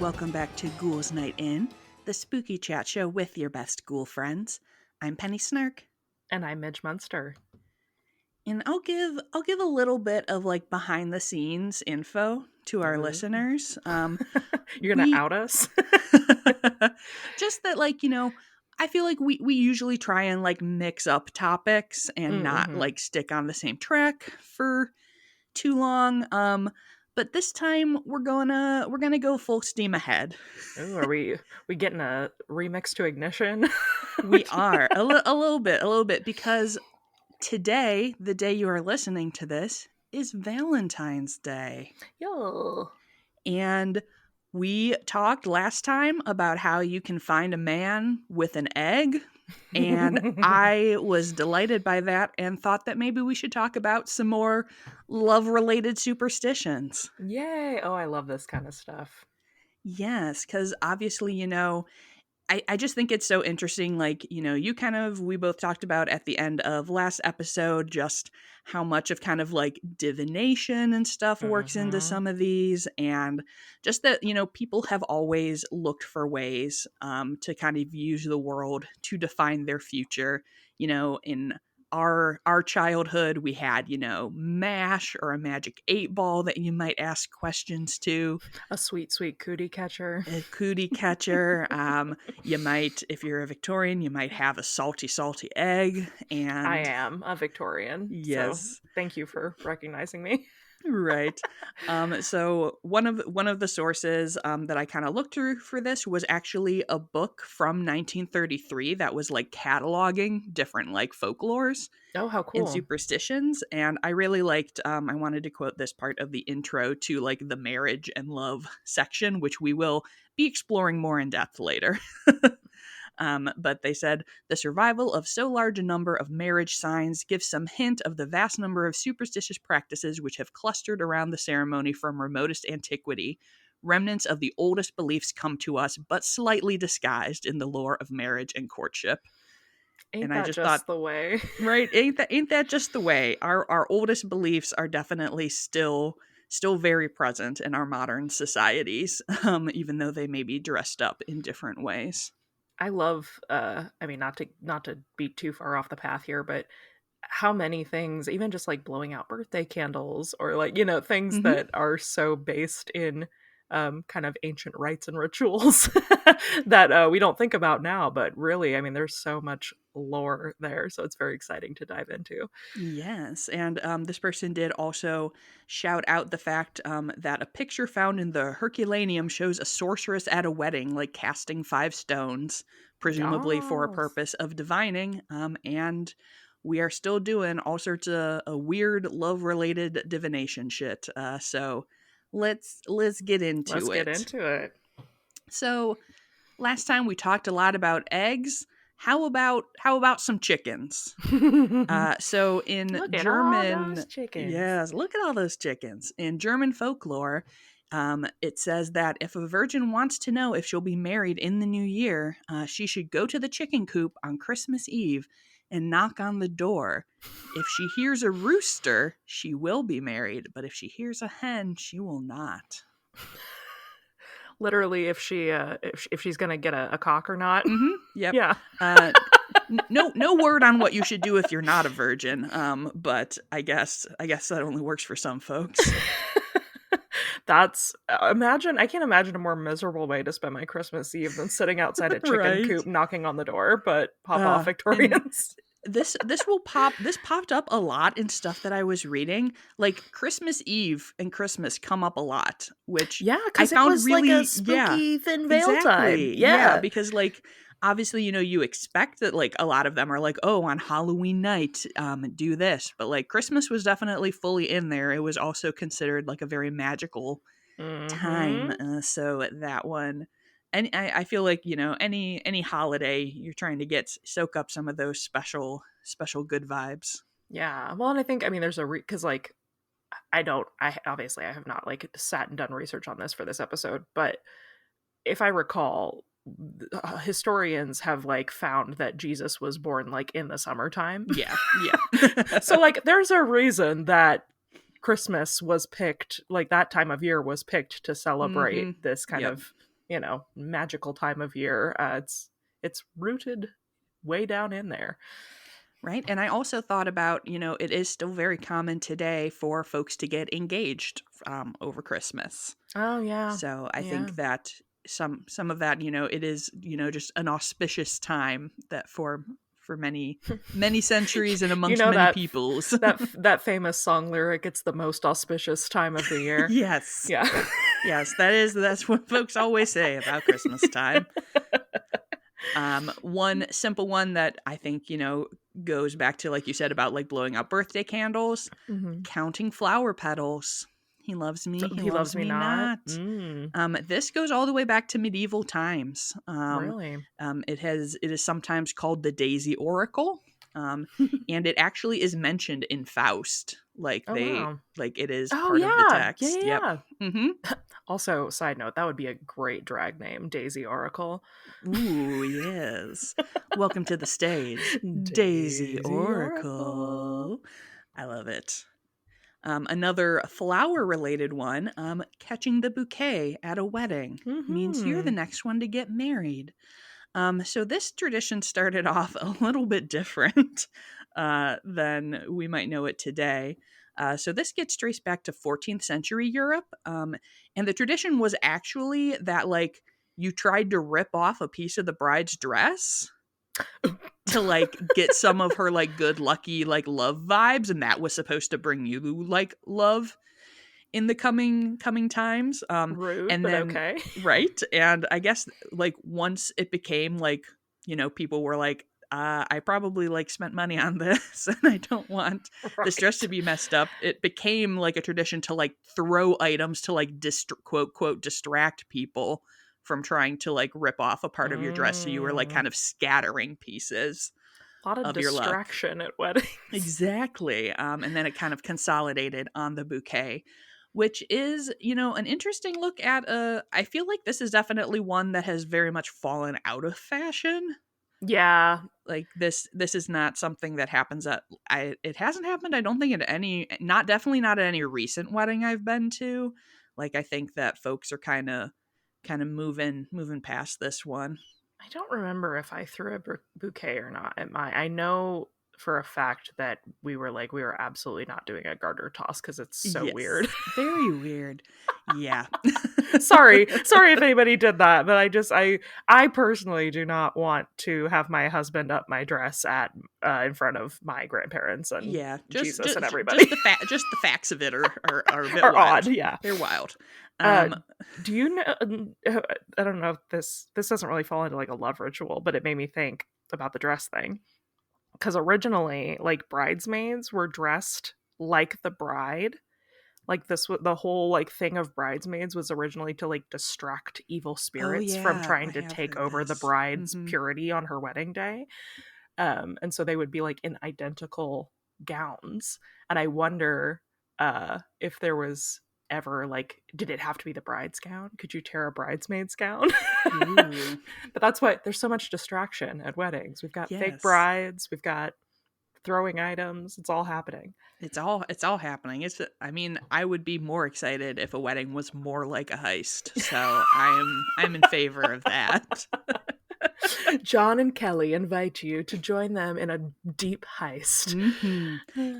welcome back to Ghouls Night In, the spooky chat show with your best ghoul friends. I'm Penny Snark. And I'm Midge Munster. And I'll give a little bit of like behind the scenes info to our listeners. You're gonna out us? Just that, like, I feel like we usually try and like mix up topics and not like stick on the same track for too long. But this time we're gonna go full steam ahead. Ooh, are we getting a remix to Ignition? We are a little bit, because today, the day you are listening to this, is Valentine's Day. Yo. And we talked last time about how you can find a man with an egg. And I was delighted by that and thought that maybe we should talk about some more love-related superstitions. Yay! Oh, I love this kind of stuff. Yes, because obviously, I just think it's so interesting. Like, we both talked about at the end of last episode just how much of kind of like divination and stuff works into some of these. And just that, people have always looked for ways to kind of use the world to define their future. In our childhood, we had, MASH or a magic 8-ball that you might ask questions to. A sweet, sweet cootie catcher. A cootie catcher. You might, if you're a Victorian, you might have a salty, salty egg. And I am a Victorian. Yes. So thank you for recognizing me. Right. So one of the sources that I kind of looked through for this was actually a book from 1933 that was like cataloging different like folklores. Oh, how cool. And superstitions. And I really liked, I wanted to quote this part of the intro to like the marriage and love section, which we will be exploring more in depth later. But they said, the survival of so large a number of marriage signs gives some hint of the vast number of superstitious practices which have clustered around the ceremony from remotest antiquity. Remnants of the oldest beliefs come to us, but slightly disguised in the lore of marriage and courtship. Ain't and that I just just thought, the way? Right? Ain't that just the way? Our oldest beliefs are definitely still very present in our modern societies, even though they may be dressed up in different ways. I love, I mean, not to be too far off the path here, but how many things, even just like blowing out birthday candles or like, things that are so based in kind of ancient rites and rituals that we don't think about now, but really, I mean, there's so much lore there, so it's very exciting to dive into. Yes, and this person did also shout out the fact that a picture found in the Herculaneum shows a sorceress at a wedding, like casting 5 stones, presumably for a purpose of divining, and we are still doing all sorts of weird love-related divination shit, so let's get into it. So, last time we talked a lot about eggs. How about some chickens? So in look German, at all those chickens. Yes, look at all those chickens. In German folklore, it says that if a virgin wants to know if she'll be married in the new year, she should go to the chicken coop on Christmas Eve and knock on the door. If she hears a rooster, she will be married, but if she hears a hen, she will not. Literally, if she's gonna get a cock or not. Yep. Yeah. No word on what you should do if you're not a virgin. But I guess that only works for some folks. I can't imagine a more miserable way to spend my Christmas Eve than sitting outside a chicken coop knocking on the door, but pop off, Victorians. This popped up a lot in stuff that I was reading. Like Christmas Eve and Christmas come up a lot, which because I found it was really like a spooky thin veil time. Yeah, because like obviously, you expect that like a lot of them are like, oh, on Halloween night, do this, but like Christmas was definitely fully in there. It was also considered like a very magical time. So that one. And I feel like, any holiday you're trying to soak up some of those special good vibes. Yeah. Well, and I think, there's because like, I have not like sat and done research on this for this episode, but if I recall, historians have like found that Jesus was born like in the summertime. Yeah. So like, there's a reason that Christmas was picked, like that time of year was picked to celebrate this kind of magical time of year. It's rooted way down in there. Right. And I also thought about, it is still very common today for folks to get engaged over Christmas. Oh yeah. So I Yeah. think that some of that, it is, just an auspicious time that for many, many centuries and amongst many that peoples. that famous song lyric, it's the most auspicious time of the year. Yes. Yeah. Yes, that's what folks always say about Christmas time. One simple one that I think, goes back to, like you said, about like blowing out birthday candles, counting flower petals. He loves me. He loves me not. This goes all the way back to medieval times. Really? It is sometimes called the Daisy Oracle. And it actually is mentioned in Faust. Like it is part of the text. Yeah. Yep. Mm-hmm. Also, side note, that would be a great drag name, Daisy Oracle. Ooh, yes. Welcome to the stage, Daisy Oracle. I love it. Another flower-related one, catching the bouquet at a wedding means you're the next one to get married. So this tradition started off a little bit different than we might know it today. So this gets traced back to 14th century Europe. And the tradition was actually that, like, you tried to rip off a piece of the bride's dress to, like, get some of her, like, good, lucky, like, love vibes. And that was supposed to bring you, like, love in the coming times. Rude, and but then, okay. Right. And I guess, like, once it became, like, people were like, I probably, like, spent money on this and I don't want this dress to be messed up. It became, like, a tradition to, like, throw items to, like, quote, quote, distract people from trying to, like, rip off a part of your dress. So you were, like, kind of scattering pieces a lot of distraction at weddings. Exactly. And then it kind of consolidated on the bouquet, which is, an interesting look at I feel like this is definitely one that has very much fallen out of fashion. Yeah. Like this is not something that happens it hasn't happened, I don't think, definitely not at any recent wedding I've been to. Like, I think that folks are kind of moving past this one. I don't remember if I threw a bouquet or not at I know for a fact that we were absolutely not doing a garter toss because it's so weird. Very weird. Yeah. sorry if anybody did that, but I personally do not want to have my husband up my dress at in front of my grandparents and Jesus and everybody. Just the facts of it are a bit are wild. Odd. Yeah, they're wild. Do you know? I don't know if this doesn't really fall into like a love ritual, but it made me think about the dress thing. Because originally, like, bridesmaids were dressed like the bride. Like, the whole, like, thing of bridesmaids was originally to, like, distract evil spirits from trying to take over the bride's purity on her wedding day. And so they would be, like, in identical gowns. And I wonder if there was ever, like, did it have to be the bride's gown? Could you tear a bridesmaid's gown? But that's why there's so much distraction at weddings. We've got fake brides, we've got throwing items. It's all happening. It's all happening. I would be more excited if a wedding was more like a heist. So I'm in favor of that. John and Kelly invite you to join them in a deep heist.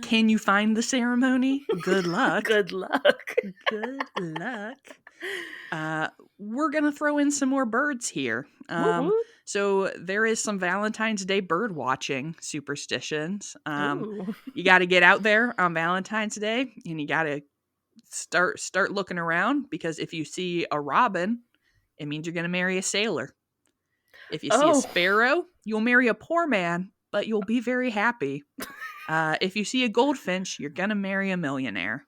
Can you find the ceremony? Good luck. Good luck. Good luck. We're gonna throw in some more birds here. So there is some Valentine's Day bird watching superstitions. You got to get out there on Valentine's Day, and you got to start looking around, because if you see a robin, it means you're gonna marry a sailor. If you see a sparrow, you'll marry a poor man, but you'll be very happy. If you see a goldfinch, you're gonna marry a millionaire.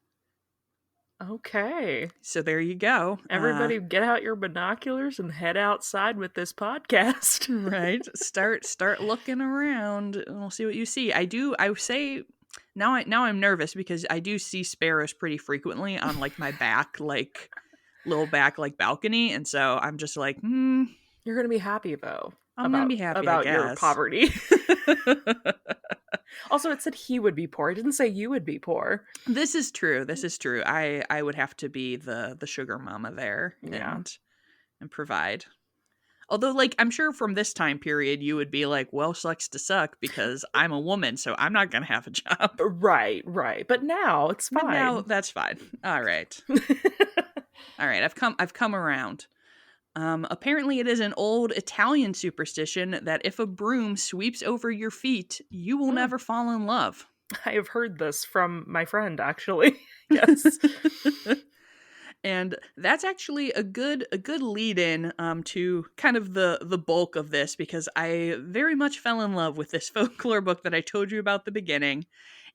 Okay. So there you go. Everybody get out your binoculars and head outside with this podcast. Right. Start looking around and we'll see what you see. I say now I'm nervous because I do see sparrows pretty frequently on, like, my back, like, little back, like, balcony. And so I'm just like, You're going to be happy, though. I'm going to be happy about your poverty. Also, it said he would be poor. It didn't say you would be poor. This is true. I would have to be the sugar mama there. Yeah. and provide. Although, like, I'm sure from this time period, you would be like, well, sucks to suck because I'm a woman, so I'm not going to have a job. Right, right. But now it's But now fine. that's fine. All right. All right. I've come around. Apparently, it is an old Italian superstition that if a broom sweeps over your feet, you will never fall in love. I have heard this from my friend, actually. Yes. And that's actually a good lead in to kind of the bulk of this, because I very much fell in love with this folklore book that I told you about at the beginning.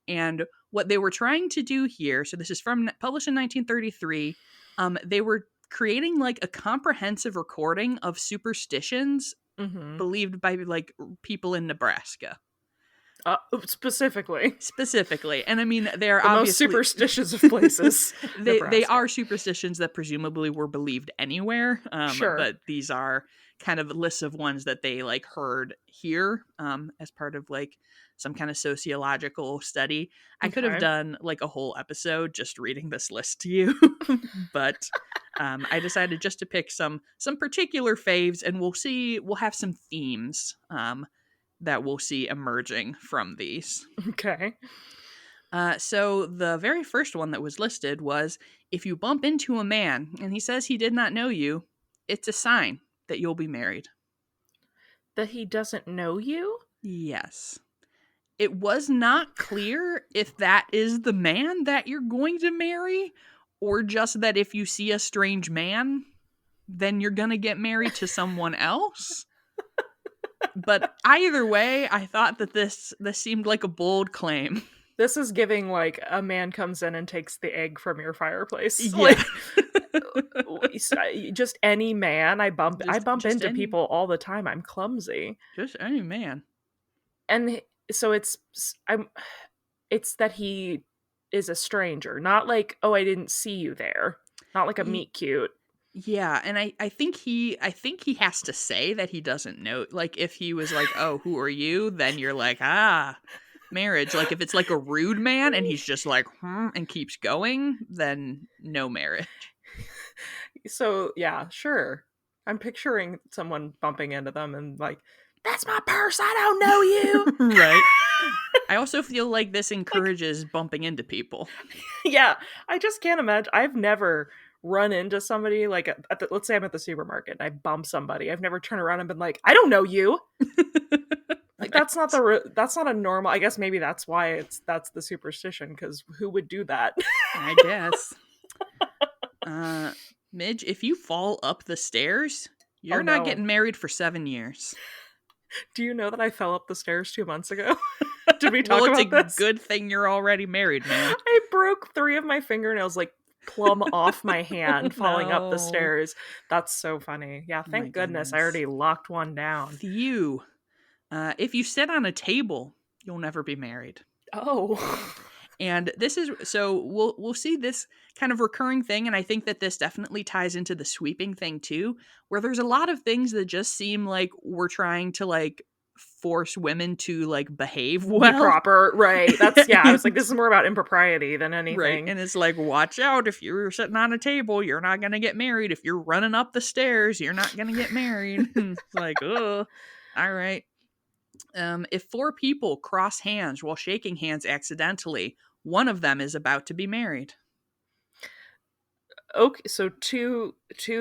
And what they were trying to do here, so this is from published in 1933, they were creating like a comprehensive recording of superstitions believed by like people in Nebraska. Specifically. And I mean, they're the obviously most superstitious of places. they are superstitions that presumably were believed anywhere. Sure. But these are kind of lists of ones that they like heard here as part of like some kind of sociological study. I could have done like a whole episode just reading this list to you, but I decided just to pick some particular faves, and we'll have some themes that we'll see emerging from these. Okay. So the very first one that was listed was, if you bump into a man and he says he did not know you, it's a sign that you'll be married. That he doesn't know you? Yes. It was not clear if that is the man that you're going to marry, or just that if you see a strange man, then you're going to get married to someone else. But either way, I thought that this seemed like a bold claim. This is giving like a man comes in and takes the egg from your fireplace. Yeah. Like, just any man. I bump into people all the time. I'm clumsy. Just any man. And so it's that he is a stranger, not like, oh, I didn't see you there. Not like a meet cute. Yeah, and I think he has to say that he doesn't know. Like, if he was like, oh, who are you? Then you're like, marriage. Like, if it's like a rude man and he's just like, and keeps going, then no marriage. So, yeah, sure. I'm picturing someone bumping into them and like, that's my purse, I don't know you. Right. I also feel like this encourages bumping into people. Yeah, I just can't imagine. I've never run into somebody like let's say I'm at the supermarket and I bump somebody. I've never turned around and been like, I don't know you. Like, right. That's not a normal. I guess maybe that's why that's the superstition, because who would do that? I guess. Midge, if you fall up the stairs, you're not getting married for 7 years. Do you know that I fell up the stairs 2 months ago? Did we talk about this? It's a good thing you're already married, man. I broke 3 of my fingernails, like plumb off my hand falling up the stairs. That's so funny. Yeah, thank goodness I already locked one down. Phew. If you sit on a table, you'll never be married. Oh. And this is, so we'll see this kind of recurring thing, and I think that this definitely ties into the sweeping thing too, where there's a lot of things that just seem like we're trying to like force women to like behave well. Be proper, right. That's, yeah, I was like, this is more about impropriety than anything. Right, and it's like, watch out, if you're sitting on a table, you're not going to get married. If you're running up the stairs, you're not going to get married. It's like, oh, all right. If 4 people cross hands while shaking hands accidentally, one of them is about to be married. Okay, so two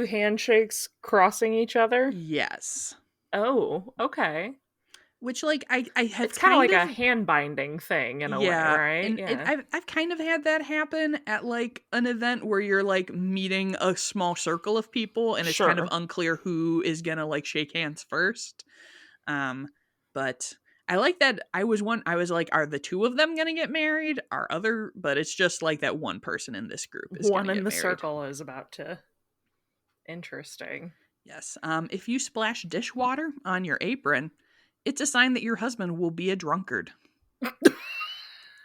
handshakes crossing each other? Yes. Oh, okay. Which, like, I have it's kind of like a hand binding thing in a way, right? And I've kind of had that happen at like an event where you're like meeting a small circle of people, and it's kind of unclear who is gonna like shake hands first. But I like that I was like, are the 2 of them gonna get married? But it's just like that one person in this group is one in the married. Circle is about to. Interesting. Yes. If you splash dishwater on your apron, it's a sign that your husband will be a drunkard.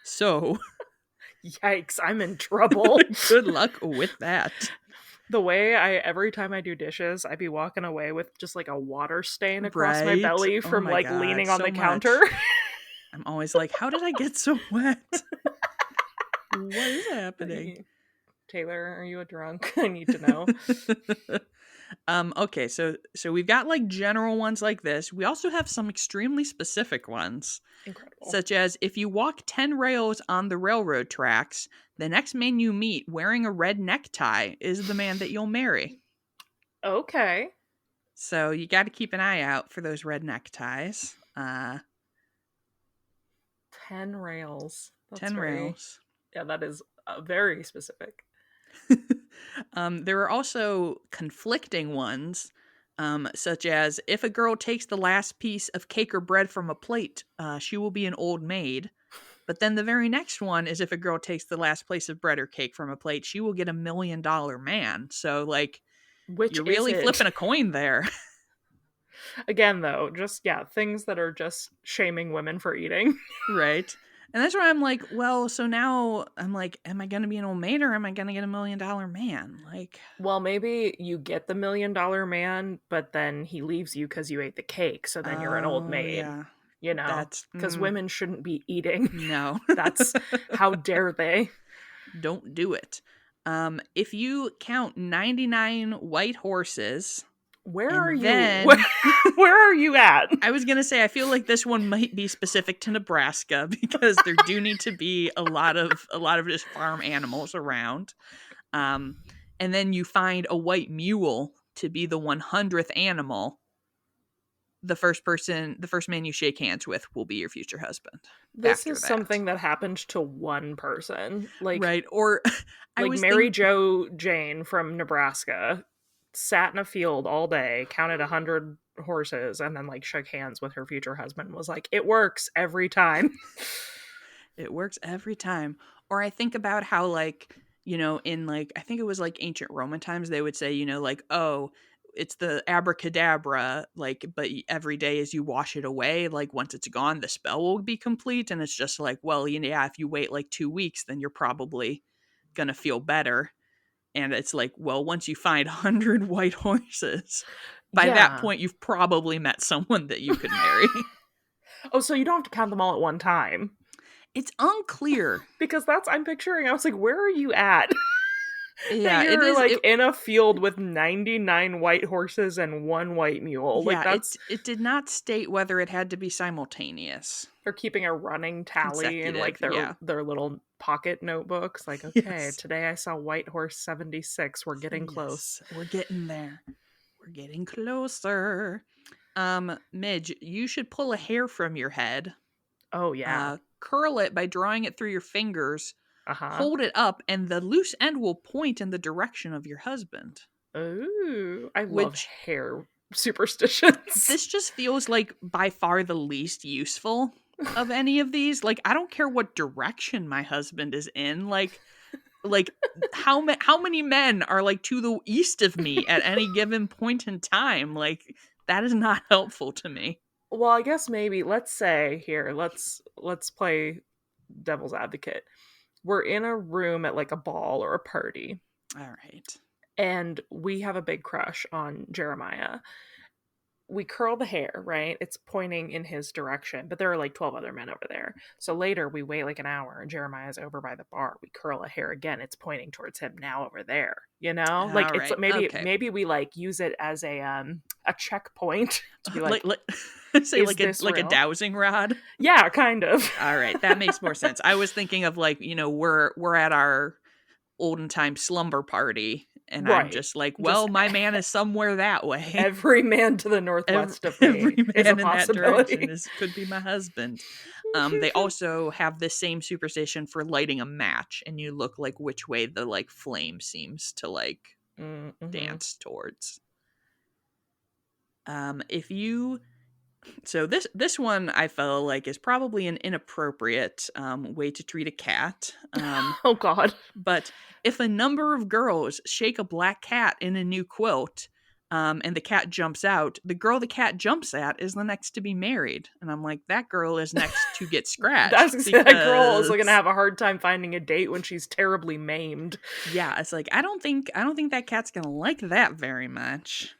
So. Yikes, I'm in trouble. Good luck with that. The way every time I do dishes, I'd be walking away with just like a water stain across my belly from leaning on the counter. I'm always like, how did I get so wet? What is happening? Taylor, are you a drunk? I need to know. Okay, so we've got like general ones like this. We also have some extremely specific ones, Incredible. such as if you walk 10 rails on the railroad tracks, the next man you meet wearing a red necktie is the man that you'll marry. Okay. So you got to keep an eye out for those red neckties. 10 rails. That's 10 very, rails. yeah, that is very specific. There are also conflicting ones, such as if a girl takes the last piece of cake or bread from a plate, she will be an old maid. But then the very next one is if a girl takes the last place of bread or cake from a plate, she will get $1 million man. So, like, Which you're is really it? flipping a coin there. Again, though, just, yeah, things that are just shaming women for eating. Right. And that's why I'm like, well, so now I'm like, am I going to be an old maid or am I going to get $1 million man? Like, Well, maybe you get the $1 million man, but then he leaves you because you ate the cake. So then you're an old oh, maid, yeah. you know, That's, because women shouldn't be eating. no. That's how dare they? Don't do it. If you count 99 white horses, Where are and you? then Where are you at? I was gonna say I feel like this one might be specific to Nebraska because there do need to be a lot of just farm animals around. Um, and then you find a white mule to be the 100th animal. The first man you shake hands with will be your future husband. This After is that, something that happened to one person. Like right? Or I like was Mary thinking, Jo Jane from Nebraska sat in a field all day, counted 100 horses, and then like shook hands with her future husband and was like, it works every time. it works every time. Or I think about how, like, in like, I think it was like ancient Roman times, they would say, like, oh, it's the abracadabra, like, but every day as you wash it away, like, once it's gone, the spell will be complete. And it's just like, well, yeah, if you wait like 2 weeks, then you're probably gonna feel better. And it's like, well, once you find 100 white horses, by that Yeah. point, you've probably met someone that you could marry. Oh, so you don't have to count them all at one time. It's unclear. Because I'm picturing, I was like, where are you at? That Yeah, it you're is. like in a field with 99 white horses and one white mule. Like Yeah, that's, it did not state whether it had to be simultaneous. they're keeping a running tally in Consecutive, like yeah. their little pocket notebooks. Like, okay, Yes. today I saw white horse 76. We're getting close. Yes. We're getting there. We're getting closer. Midge, you should pull a hair from your head, Oh yeah. curl it by drawing it through your fingers, Uh-huh. hold it up, and the loose end will point in the direction of your husband. Ooh, I love Which hair superstitions. this just feels like by far the least useful of any of these. Like, I don't care what direction my husband is in. Like how many men are like to the east of me at any given point in time? Like, that is not helpful to me. Well, I guess maybe let's say here, let's play devil's advocate. We're in a room at like a ball or a party, All right. and we have a big crush on Jeremiah. We curl the hair, right? It's pointing in his direction, but there are like 12 other men over there. So later we wait like an hour and Jeremiah's over by the bar. We curl a hair again. It's pointing towards him now over there. You know? Like All it's right. Okay. maybe we like use it as a checkpoint to be like, Like say is like a this like a real? dowsing rod. Yeah, kind of. All right, that makes more sense. I was thinking of like, we're at our olden time slumber party and I'm Right. just like, Just well, my man is somewhere that way. every man to the every, northwest of every me is a man in that direction possibility. could be my husband. They also have the same superstition for lighting a match, and you look like which way the like flame seems to like Mm-hmm. dance towards. If you So this one I felt like is probably an inappropriate way to treat a cat. Oh God. But if a number of girls shake a black cat in a new quilt, and the cat jumps out, the girl the cat jumps at is the next to be married. And I'm like, that girl is next to get scratched. That girl is Because gonna have a hard time finding a date when she's terribly maimed. yeah, it's like I don't think that cat's gonna like that very much.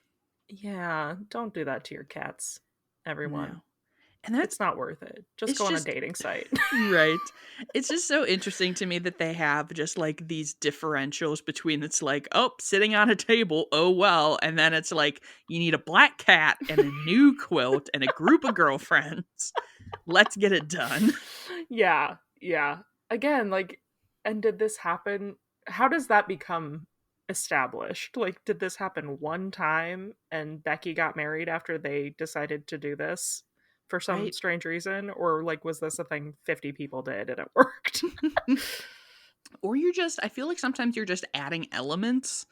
Yeah, don't do that to your cats, everyone. No. And that It's not worth it. Just it's go on a just dating site. right. It's just so interesting to me that they have just like these differentials between it's like, oh, sitting on a table, oh well, and then it's like you need a black cat and a new quilt and a group of girlfriends. Let's get it done. Yeah, yeah. Again, like, and did this happen? How does that become established? Like, did this happen one time and Becky got married after they decided to do this for some Right? strange reason? Or, like, was this a thing 50 people did and it worked? Or I feel like sometimes you're just adding elements.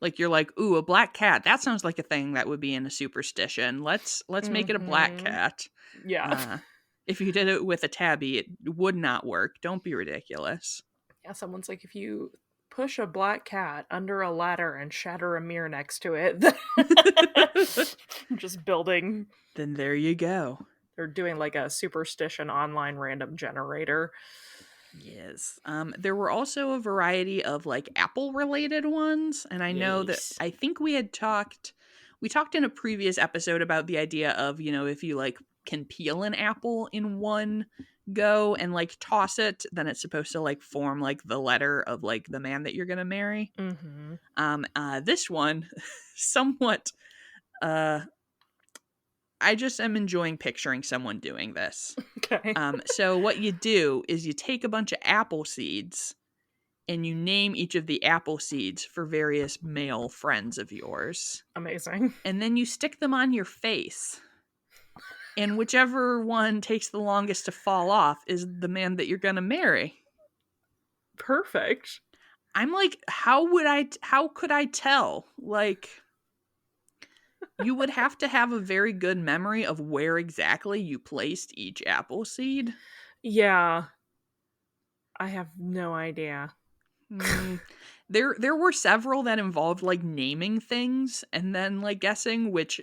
Like you're like, ooh, a black cat. That sounds like a thing that would be in a superstition. Let's make it a black Mm-hmm. cat. Yeah. Uh, if you did it with a tabby, it would not work. Don't be ridiculous. Yeah, someone's like, if you push a black cat under a ladder and shatter a mirror next to it, just building. Then there you go. They're doing like a superstition online random generator. Yes. There were also a variety of like apple related ones, and I know that Yes. I think we talked in a previous episode about the idea of, if you like can peel an apple in one go and like toss it, then it's supposed to like form like the letter of like the man that you're going to marry. Mm-hmm. This one somewhat I just am enjoying picturing someone doing this. Okay. So what you do is you take a bunch of apple seeds and you name each of the apple seeds for various male friends of yours. Amazing. And then you stick them on your face. And whichever one takes the longest to fall off is the man that you're going to marry. Perfect. I'm like, how could I tell? Like, you would have to have a very good memory of where exactly you placed each apple seed. Yeah. I have no idea. There were several that involved like naming things and then like guessing, which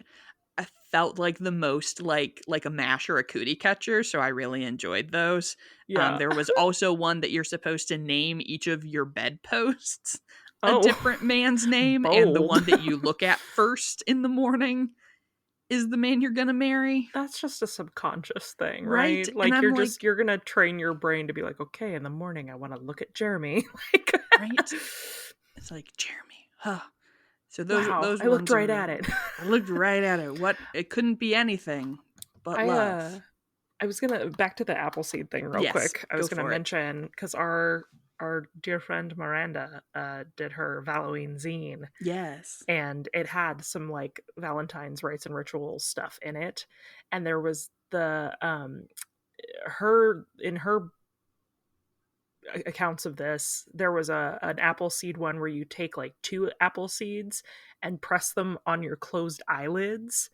I felt like the most like a mash or a cootie catcher, so I really enjoyed those. Yeah. There was also one that you're supposed to name each of your bedposts a Oh. different man's name, and the Bold. one that you look at first in the morning is the man you're gonna marry. That's just a subconscious thing, Right? right? And Like I'm like, you're gonna train your brain to be like, okay, in the morning I want to look at Jeremy. Like, right? It's like, Jeremy, huh? So wow, those I looked ones right are, at it. I looked right at it. What, it couldn't be anything but love. I was gonna back to the Appleseed thing real Yes, quick. I go was gonna for it. mention because our dear friend Miranda did her Halloween zine, Yes. and it had some like Valentine's rites and rituals stuff in it, and there was the her in her accounts of this, there was an apple seed one where you take like 2 apple seeds and press them on your closed eyelids,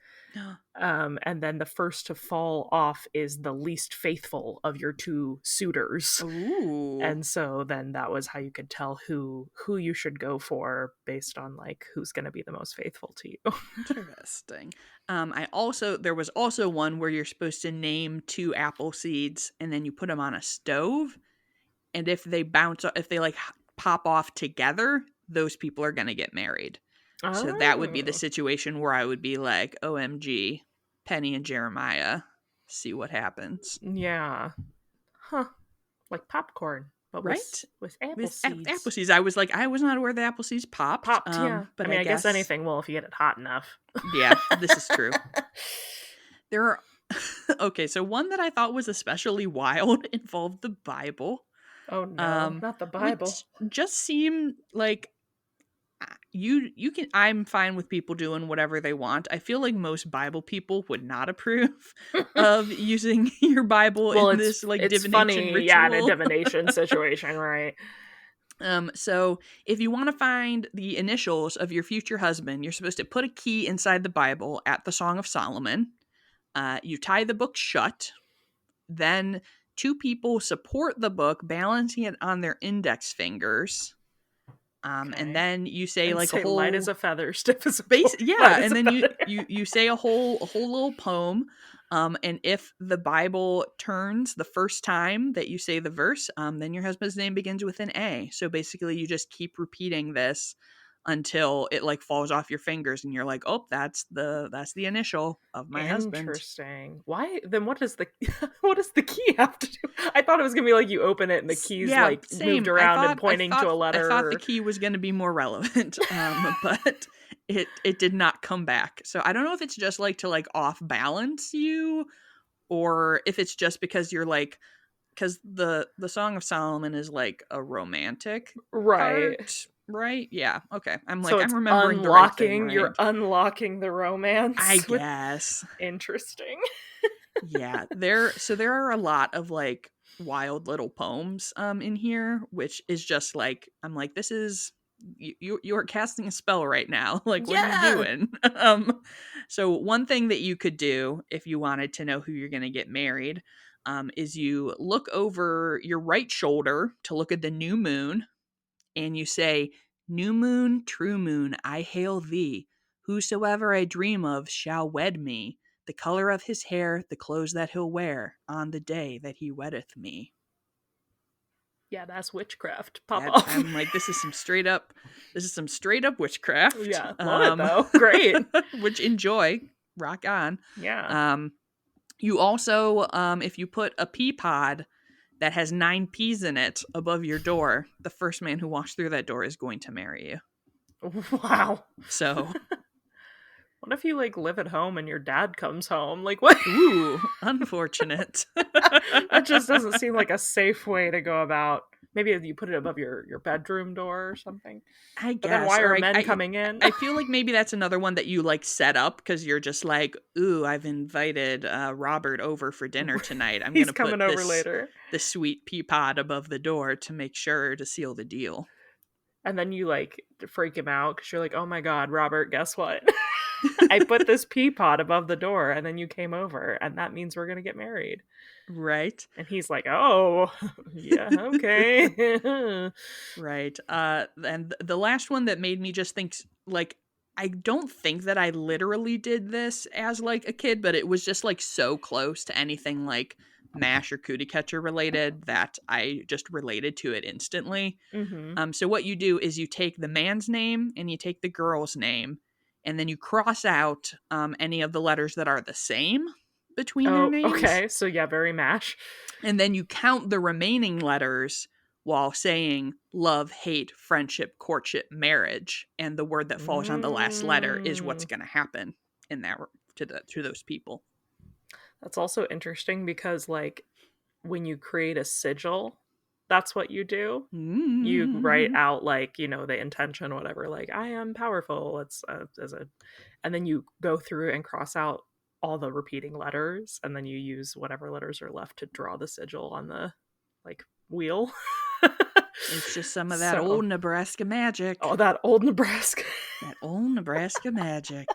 and then the first to fall off is the least faithful of your 2 suitors. Ooh. And so then that was how you could tell who you should go for based on like who's going to be the most faithful to you. Interesting. There was also one where you're supposed to name 2 apple seeds and then you put them on a stove, and if they like pop off together, those people are going to get married. So that would be the Oh. situation where I would be like, OMG, Penny and Jeremiah, see what happens. Yeah. Huh. Like popcorn, but Right? with apple With seeds. apple seeds. I was like, I was not aware the apple seeds popped. Yeah. But I mean, I guess guess anything will if you get it hot enough. Yeah, this is true. There are okay, so one that I thought was especially wild involved the Bible. Oh no, not the Bible. Which just seemed like you can I'm fine with people doing whatever they want. I feel like most Bible people would not approve of using your Bible Well, in this like it's divination funny, ritual. yeah, in a divination situation, right? So if you want to find the initials of your future husband, you're supposed to put a key inside the Bible at the Song of Solomon. You tie the book shut. Then 2 people support the book, balancing it on their index fingers. Okay. And then you say And like say a whole light as a feather, stiff as a base, board, yeah, light as and a then feather. you say a whole little poem. And if the Bible turns the first time that you say the verse, then your husband's name begins with an A. So basically, you just keep repeating this until it like falls off your fingers and you're like, oh, that's the initial of my husband. Interesting. Why then? What does the what does the key have to do? I thought it was gonna be like you open it and the keys Yeah, like moved same. around and pointing to a I thought the letter. key was going to be more relevant, but it did not come back. So I don't know if it's just like to like off balance you, or if it's just because you're like, because the Song of Solomon is like a romantic Right. part, right? Yeah. Okay. I'm So like, I'm it's remembering the right thing, unlocking. right? You're unlocking the I romance with guess. interesting. Yeah. There are a lot of like wild little poems in here, which is just like, I'm like, this is you are casting a spell right now. Like, what are you Yeah. doing? So one thing that you could do if you wanted to know who you're going to get married, is you look over your right shoulder to look at the new moon, and you say, "New moon, true moon, I hail thee. Whosoever I dream of shall wed me. The color of his hair, the clothes that he'll wear, on the day that he weddeth me." Yeah, that's witchcraft. Pop That off. I'm like, this is some straight up witchcraft. Yeah, love it though. Great. Which enjoy, rock on. Yeah. Um, you also, if you put a pea pod that has 9 peas in it above your door, the first man who walks through that door is going to marry you. Wow. So, What if you like live at home and your dad comes home? Like what? ooh, unfortunate. That just doesn't seem like a safe way to go about. Maybe you put it above your bedroom door or something. I But then guess. why Or are men coming in? I feel like maybe that's another one that you like set up because you're just like, ooh, I've invited Robert over for dinner tonight. I'm He's gonna coming put over later. this sweet pea pod above the door to make sure to seal the deal. And then you like freak him out because you're like, oh my God, Robert, guess what? I put this pea pod above the door and then you came over and that means we're going to get married. Right. And he's like, oh, yeah, okay. Right. And the last one that made me just think, like, I don't think that I literally did this as like a kid, but it was just like so close to anything like MASH or Cootie Catcher related that I just related to it instantly. Mm-hmm. So what you do is you take the man's name and you take the girl's name, and then you cross out any of the letters that are the same between their Oh, names, okay. So yeah, very MASH. and then you count the remaining letters while saying love, hate, friendship, courtship, marriage, and the word that falls on the last letter is what's Mm. going to happen in that to those people. That's also interesting because, like, when you create a sigil, that's what you do. You write Mm. out, like, the intention, whatever, like, I am powerful. And then you go through and cross out all the repeating letters, and then you use whatever letters are left to draw the sigil on the, like, wheel. It's just some of that So, old Nebraska magic. oh, that old Nebraska. That old Nebraska magic.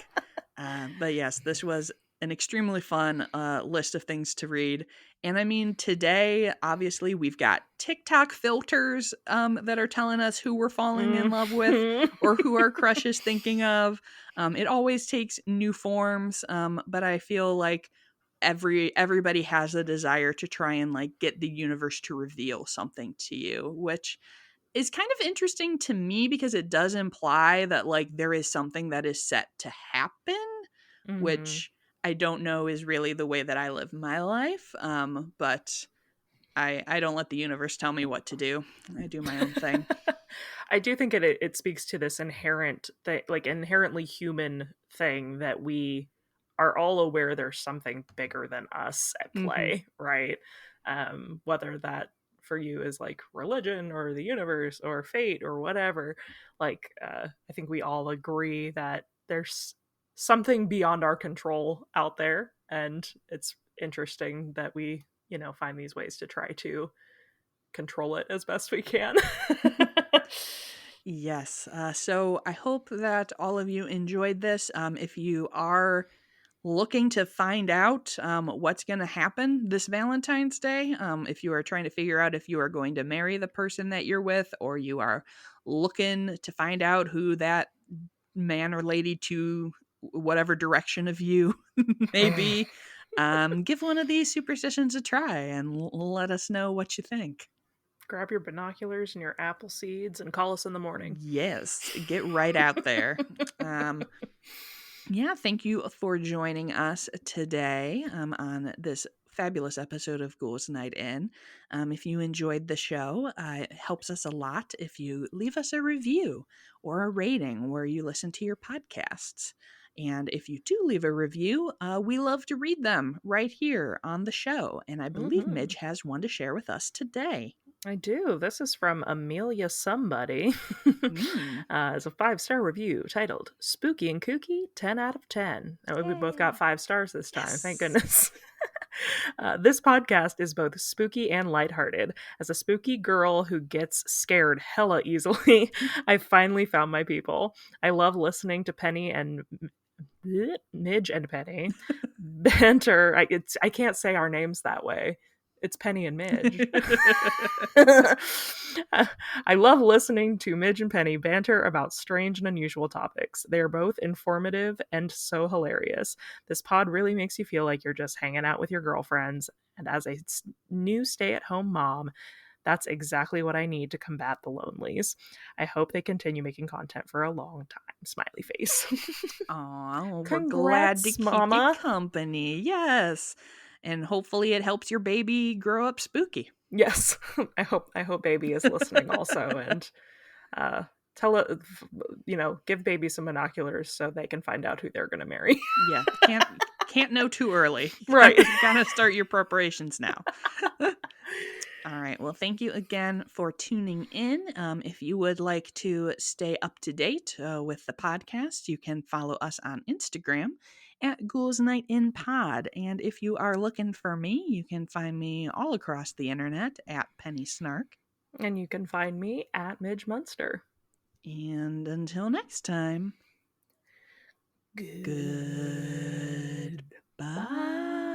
But yes, this was an extremely fun list of things to read. And I mean, today, obviously, we've got TikTok filters that are telling us who we're falling in love with or who our crush is thinking of. It always takes new forms, but I feel like everybody has a desire to try and like get the universe to reveal something to you, which is kind of interesting to me because it does imply that like there is something that is set to happen, Mm-hmm. which I don't know is really the way that I live my life. But I don't let the universe tell me what to do. I do my own thing. I do think it speaks to this inherent thing, like inherently human thing that we are all aware there's something bigger than us at Mm-hmm. play, right? Whether that for you is like religion or the universe or fate or whatever, like I think we all agree that there's something beyond our control out there, and it's interesting that we find these ways to try to control it as best we can. Yes. So I hope that all of you enjoyed this. If you are looking to find out what's going to happen this Valentine's Day, if you are trying to figure out if you are going to marry the person that you're with, or you are looking to find out who that man or lady to whatever direction of you may be, give one of these superstitions a try and let us know what you think. Grab your binoculars and your apple seeds and call us in the morning. Yes, get right out there. Yeah, thank you for joining us today on this fabulous episode of Ghouls Night In. If you enjoyed the show, it helps us a lot if you leave us a review or a rating where you listen to your podcasts. And if you do leave a review, we love to read them right here on the show. And I believe Midge has one to share with us today. I do. This is from Amelia Somebody. It's a 5-star review titled Spooky and Kooky 10 out of 10. And we both got 5 stars this time. Yes. Thank goodness. This podcast is both spooky and lighthearted. As a spooky girl who gets scared hella easily, I finally found my people. I love listening to Penny and Midge and Penny banter. I can't say our names that way. It's Penny and Midge. I love listening to Midge and Penny banter about strange and unusual topics. They are both informative and so hilarious. This pod really makes you feel like you're just hanging out with your girlfriends. And as a new stay-at-home mom, that's exactly what I need to combat the lonelies. I hope they continue making content for a long time. Smiley face. Aw, we're glad Congrats, to keep Mama. you company. Yes. And hopefully it helps your baby grow up spooky. Yes. I hope baby is listening also, and tell it, give baby some binoculars so they can find out who they're going to marry. Yeah, can't know too early. Right. Gotta start your preparations now. All right. Well, thank you again for tuning in. If you would like to stay up to date with the podcast, you can follow us on Instagram at Ghouls Night In Pod. And if you are looking for me, you can find me all across the internet at Penny Snark. And you can find me at Midge Munster. And until next time, Goodbye. Bye.